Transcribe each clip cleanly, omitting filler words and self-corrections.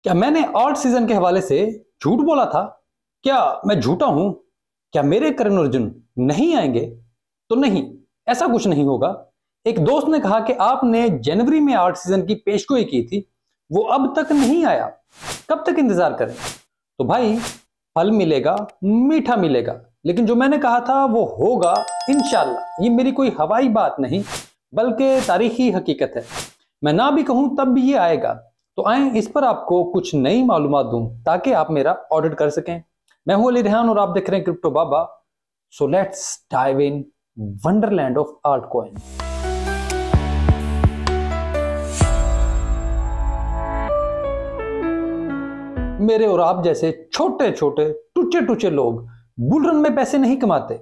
क्या मैंने odd season के हवाले से झूठ बोला था? क्या मैं झूठा हूं? क्या मेरे करण अर्जुन नहीं आएंगे? तो नहीं, ऐसा कुछ नहीं होगा। एक दोस्त ने कहा कि आपने जनवरी में ऑड सीजन की पेशगोई की थी, वो अब तक नहीं आया, कब तक इंतजार करें? तो भाई, फल मिलेगा, मीठा मिलेगा, लेकिन जो मैंने कहा था वो होगा इंशाल्लाह। ये मेरी कोई हवाई बात नहीं, बल्कि तारीखी हकीकत है। मैं ना भी कहूं तब भी ये आएगा। तो आए इस पर आपको कुछ नई मालूमात दूं ताकि आप मेरा ऑडिट कर सकें। मैं हूं अली रेहान और आप देख रहे हैं crypto Baba. So let's dive in Wonderland of alt coin. मेरे और आप जैसे छोटे छोटे टुच्चे टुच्चे लोग बुल रन में पैसे नहीं कमाते,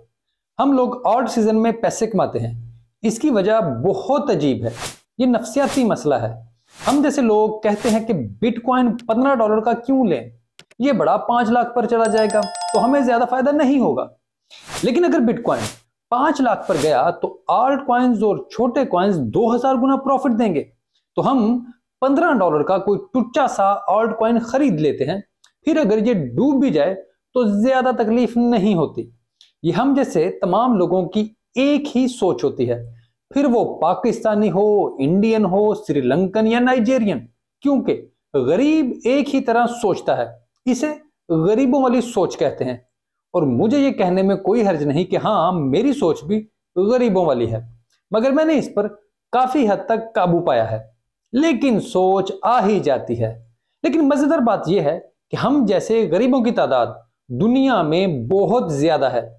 हम लोग ऑड सीजन में पैसे कमाते हैं। इसकी वजह बहुत अजीब है, ये नफसियाती मसला है। हम जैसे लोग कहते हैं कि बिटकॉइन $15 का क्यों लें, ये बड़ा 5 लाख पर चला जाएगा तो हमें ज्यादा फायदा नहीं होगा। लेकिन अगर बिटकॉइन 5 लाख पर गया तो आल्ट कॉइन्स और छोटे कॉइन्स 2000 गुना प्रॉफिट देंगे। तो हम $15 का कोई टुच्चा सा आल्ट कॉइन खरीद लेते हैं, फिर अगर ये डूब भी जाए तो ज्यादा तकलीफ नहीं होती। ये हम जैसे तमाम लोगों की एक ही सोच होती है, फिर वो पाकिस्तानी हो, इंडियन हो, श्रीलंकन या नाइजेरियन, क्योंकि गरीब एक ही तरह सोचता है। इसे गरीबों वाली सोच कहते हैं। और मुझे ये कहने में कोई हर्ज नहीं कि हाँ, मेरी सोच भी गरीबों वाली है, मगर मैंने इस पर काफी हद तक काबू पाया है। लेकिन सोच आ ही जाती है। लेकिन मजेदार बात यह है कि हम जैसे गरीबों की तादाद दुनिया में बहुत ज्यादा है।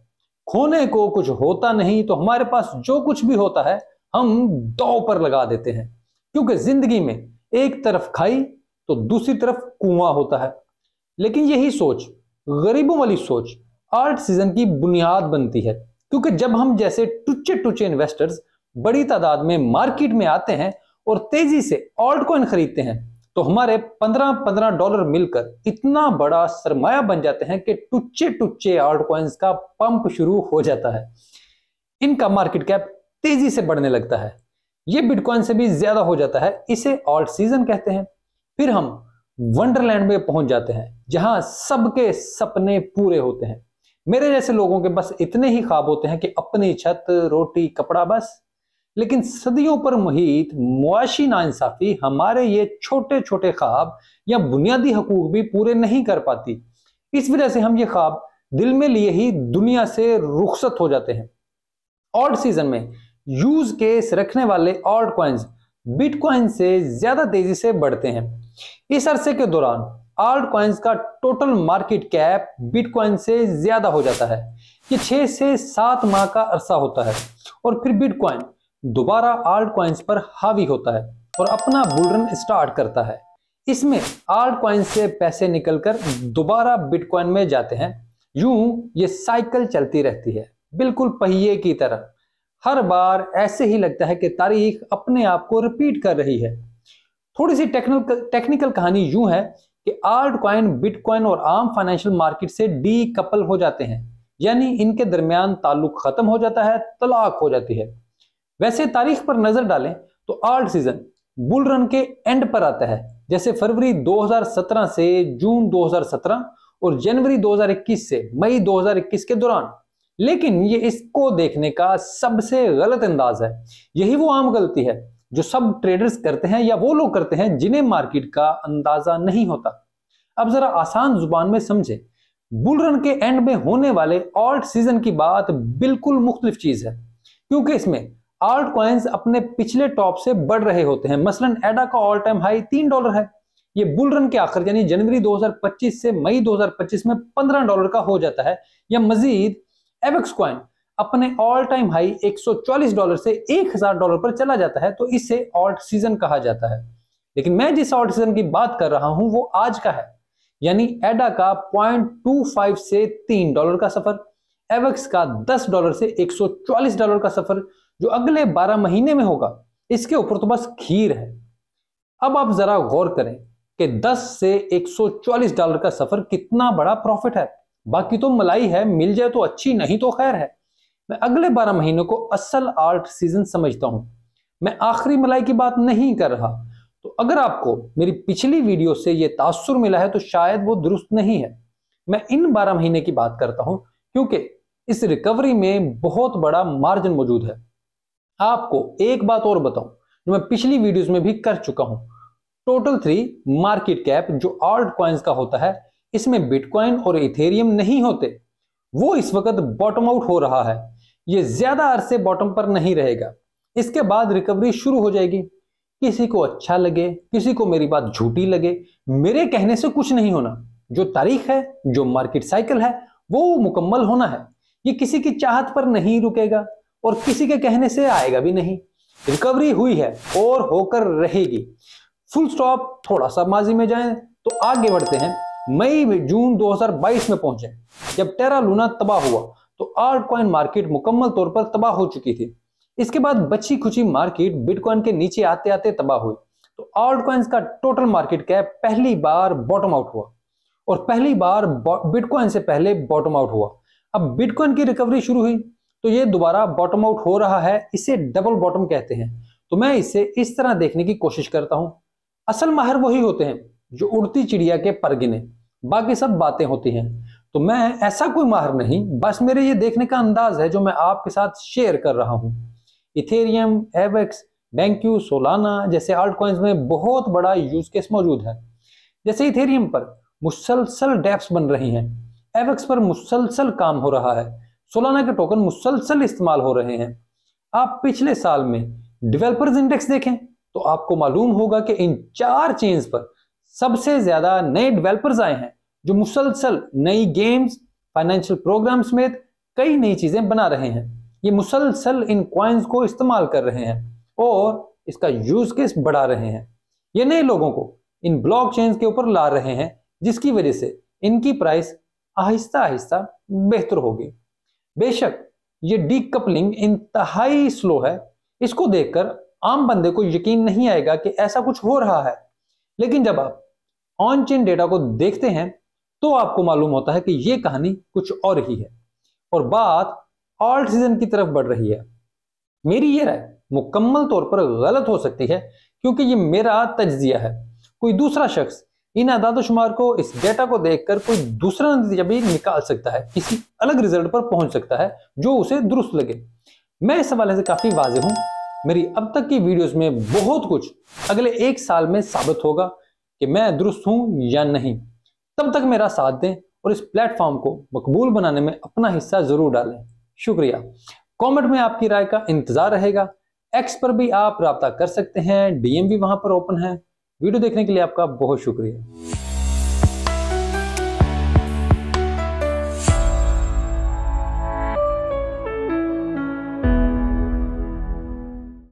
खोने को कुछ होता नहीं तो हमारे पास जो कुछ भी होता है हम दांव पर लगा देते हैं, क्योंकि जिंदगी में एक तरफ खाई तो दूसरी तरफ कुआं होता है। लेकिन यही सोच, गरीबों वाली सोच, आल्ट सीजन की बुनियाद बनती है, क्योंकि जब हम जैसे टुच्चे टुच्चे इन्वेस्टर्स बड़ी तादाद में मार्केट में आते हैं और तेजी से ऑल्ट कॉइन खरीदते हैं तो हमारे $15 मिलकर इतना बड़ा सरमाया बन जाते हैं कि टुच्चे टुच्चे ऑल्ट कॉइन्स का पंप शुरू हो जाता है। इनका मार्केट कैप तेजी से बढ़ने लगता है, ये बिटकॉइन से भी ज्यादा हो जाता है। इसे ऑल्ट सीजन कहते हैं। फिर हम वंडरलैंड में पहुंच जाते हैं जहां सबके सपने पूरे होते हैं। मेरे जैसे लोगों के बस इतने ही ख्वाब होते हैं कि अपनी छत, रोटी, कपड़ा, बस। लेकिन सदियों पर मुहित मुआशी नाइंसाफी हमारे ये छोटे छोटे ख्वाब या बुनियादी हकूक भी पूरे नहीं कर पाती। इस वजह से हम ये ख्वाब दिल में लिए ही दुनिया से रुखसत हो जाते हैं। ऑड सीजन में यूज केस रखने वाले ऑल्ट कॉइन्स बिटकॉइन से ज्यादा तेजी से बढ़ते हैं। इस अरसे के दौरान ऑल्ट कॉइन्स का टोटल मार्केट कैप बिटकॉइन से ज्यादा हो जाता है। ये 6 से 7 माह का अरसा होता है और फिर बिटकॉइन दोबारा आल्ट कॉइन्स पर हावी होता है और अपना बुलरन स्टार्ट करता है। इसमें आल्ट कॉइन्स से पैसे निकलकर दोबारा बिटकॉइन में जाते हैं। यूं ये साइकिल चलती रहती है, बिल्कुल पहिए की तरह। हर बार ऐसे ही लगता है कि तारीख अपने आप को रिपीट कर रही है। थोड़ी सी टेक्निकल कहानी यूं है कि आल्ट कॉइन बिटकॉइन और आम फाइनेंशियल मार्केट से डी कपल हो जाते हैं, यानी इनके दरमियान ताल्लुक खत्म हो जाता है, तलाक हो जाती है। वैसे तारीख पर नजर डालें तो आल्ट सीजन बुल रन के एंड पर आता है, जैसे फरवरी 2017 से जून 2017 और जनवरी 2021 से मई 2021 के दौरान। लेकिन ये इसको देखने का सबसे गलत अंदाज है। यही वो आम गलती है जो सब ट्रेडर्स करते हैं या वो लोग करते हैं जिन्हें मार्केट का अंदाजा नहीं होता। अब जरा आसान जुबान में समझे, बुल रन के एंड में होने वाले ऑल्ट सीजन की बात बिल्कुल मुख्तलिफ चीज है, क्योंकि इसमें आल्ट कॉइन्स अपने पिछले टॉप से बढ़ रहे होते हैं। मसलन एडा का ऑल टाइम हाई $3 है। ये बुल रन के आखिर यानी जनवरी 2025 से मई 2025 में $15 का हो जाता है। या मजीद एवेक्स कॉइन अपने ऑल टाइम हाई $144 से $1000 पर चला जाता है, तो इसे ऑल्ट सीजन कहा जाता है। लेकिन मैं जिस ऑल्ट सीजन की बात कर रहा हूं वो आज का है, यानी एडा का 0.25 से $3 का सफर, एवेक्स का $10 से $144 का सफर जो अगले 12 महीने में होगा। इसके ऊपर तो बस खीर है। अब आप जरा गौर करें कि 10 से $144 का सफर कितना बड़ा प्रॉफिट है। बाकी तो मलाई है, मिल जाए तो अच्छी, नहीं तो खैर है। मैं अगले 12 महीनों को असल आल्ट सीजन समझता हूं। मैं आखिरी मलाई की बात नहीं कर रहा। तो अगर आपको मेरी पिछली वीडियो से ये तासुर मिला है तो शायद वो दुरुस्त नहीं है। मैं इन 12 महीने की बात करता हूं क्योंकि इस रिकवरी में बहुत बड़ा मार्जिन मौजूद है। आपको एक बात और बताऊं जो मैं पिछली वीडियोस में भी कर चुका हूं। टोटल 3 मार्केट कैप जो ऑल्ट कॉइन्स का होता है, इसमें बिटकॉइन और इथेरियम नहीं होते। वो इस वक्त बॉटम आउट हो रहा है। ये ज्यादा अरसे बॉटम पर नहीं रहेगा। इसके बाद रिकवरी शुरू हो जाएगी। किसी को अच्छा लगे, किसी को मेरी बात झूठी लगे, मेरे कहने से कुछ नहीं होना। जो तारीख है, जो मार्केट साइकिल है, वो मुकम्मल होना है। ये किसी की चाहत पर नहीं रुकेगा और किसी के कहने से आएगा भी नहीं। रिकवरी हुई है और होकर रहेगी। Full stop. थोड़ा सा माजी में जाएं तो आगे बढ़ते हैं। मई में जून 2022 में पहुंचे जब टेरा लूना तबाह हुआ तो ऑल्ट कॉइन मार्केट मुकम्मल तौर पर तबाह हो चुकी थी। इसके बाद बची खुची मार्केट बिटकॉइन के नीचे आते आते तबाह हुई तो ऑल्ट कॉइन्स का टोटल मार्केट कैप पहली बार बॉटम आउट हुआ और पहली बार बिटकॉइन से पहले बॉटम आउट हुआ। अब बिटकॉइन की रिकवरी शुरू हुई तो ये दोबारा बॉटम आउट हो रहा है। इसे डबल बॉटम कहते हैं। तो मैं इसे इस तरह देखने की कोशिश करता हूं। असल माहिर वही होते हैं जो उड़ती चिड़िया के पर गिने, बाकी सब बातें होती हैं। तो मैं ऐसा कोई माहिर नहीं, बस मेरे ये देखने का अंदाज है जो मैं आपके साथ शेयर कर रहा हूं। इथेरियम, एवेक्स, बैंक्यू, सोलाना जैसे ऑल्ट कॉइन्स में बहुत बड़ा यूज केस मौजूद है। जैसे इथेरियम पर मुसलसल डेप्स बन रही हैं, एवेक्स पर मुसलसल काम हो रहा है, सोलाना के टोकन मुसलसल इस्तेमाल हो रहे हैं। आप पिछले साल में डेवलपर्स इंडेक्स देखें तो आपको मालूम होगा कि इन 4 चेन्स पर सबसे ज्यादा नए डेवलपर्स आए हैं जो मुसलसल नई गेम्स, फाइनेंशियल प्रोग्राम्स समेत कई नई चीजें बना रहे हैं। ये मुसलसल इन कॉइन्स को इस्तेमाल कर रहे हैं और इसका यूज केस बढ़ा रहे हैं। ये नए लोगों को इन ब्लॉक चेन्स के ऊपर ला रहे हैं जिसकी वजह से इनकी प्राइस आहिस्ता आहिस्ता बेहतर होगी। बेशक ये डीकपलिंग इंतहाई स्लो है। इसको देखकर आम बंदे को यकीन नहीं आएगा कि ऐसा कुछ हो रहा है, लेकिन जब आप ऑन चेन डेटा को देखते हैं तो आपको मालूम होता है कि यह कहानी कुछ और ही है और बात ऑल्ट सीजन की तरफ बढ़ रही है। मेरी यह राय मुकम्मल तौर पर गलत हो सकती है क्योंकि यह मेरा तज्जिया है। कोई दूसरा शख्स इन आदाद-ओ-शुमार को, इस डेटा को देखकर कोई दूसरा नतीजा भी निकाल सकता है, किसी अलग रिजल्ट पर पहुंच सकता है जो उसे दुरुस्त लगे। मैं इस हवाले से काफी वाज़ेह हूं। मेरी अब तक की वीडियोस में बहुत कुछ अगले 1 साल में साबित होगा कि मैं दुरुस्त हूं या नहीं। तब तक मेरा साथ दें और इस प्लेटफॉर्म को मकबूल बनाने में अपना हिस्सा जरूर डालें। शुक्रिया। कमेंट में आपकी राय का इंतजार रहेगा। एक्स पर भी आप राब्ता कर सकते हैं, डीएम भी वहां पर ओपन है। वीडियो देखने के लिए आपका बहुत शुक्रिया।